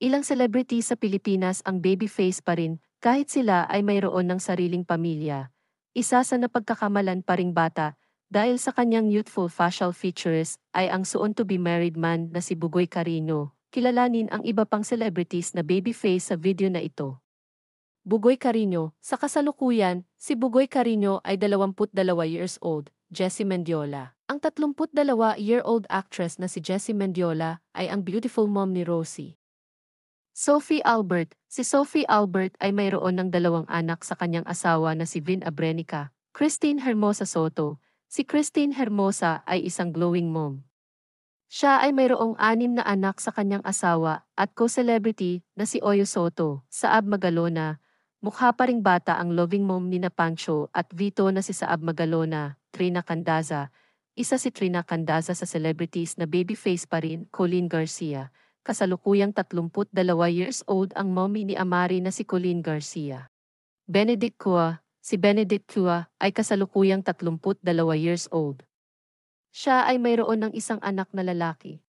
Ilang celebrity sa Pilipinas ang babyface pa rin kahit sila ay mayroon ng sariling pamilya. Isa sa napagkakamalan pa ring bata dahil sa kanyang youthful facial features ay ang soon-to-be married man na si Bugoy Carino. Kilalanin ang iba pang celebrities na babyface sa video na ito. Bugoy Carino, sa kasalukuyan, si Bugoy Carino ay 22 years old, Jessie Mendiola. Ang 32-year-old actress na si Jessie Mendiola ay ang beautiful mom ni Rosie. Sophie Albert. Si Sophie Albert ay mayroon ng 2 anak sa kanyang asawa na si Vin Abrenica, Christine Hermosa Soto. Si Christine Hermosa ay isang glowing mom. Siya ay mayroong 6 na anak sa kanyang asawa at co-celebrity na si Oyo Soto. Saab Magalona, mukha pa ring bata ang loving mom ni na Pancho at Vito na si Saab Magalona. Trina Candaza. Isa si Trina Candaza sa celebrities na babyface pa rin. Colleen Garcia. Kasalukuyang 32 years old ang mommy ni Amari na si Colleen Garcia. Benedict Cua. Si Benedict Cua ay kasalukuyang 32 years old. Siya ay mayroon ng isang anak na lalaki.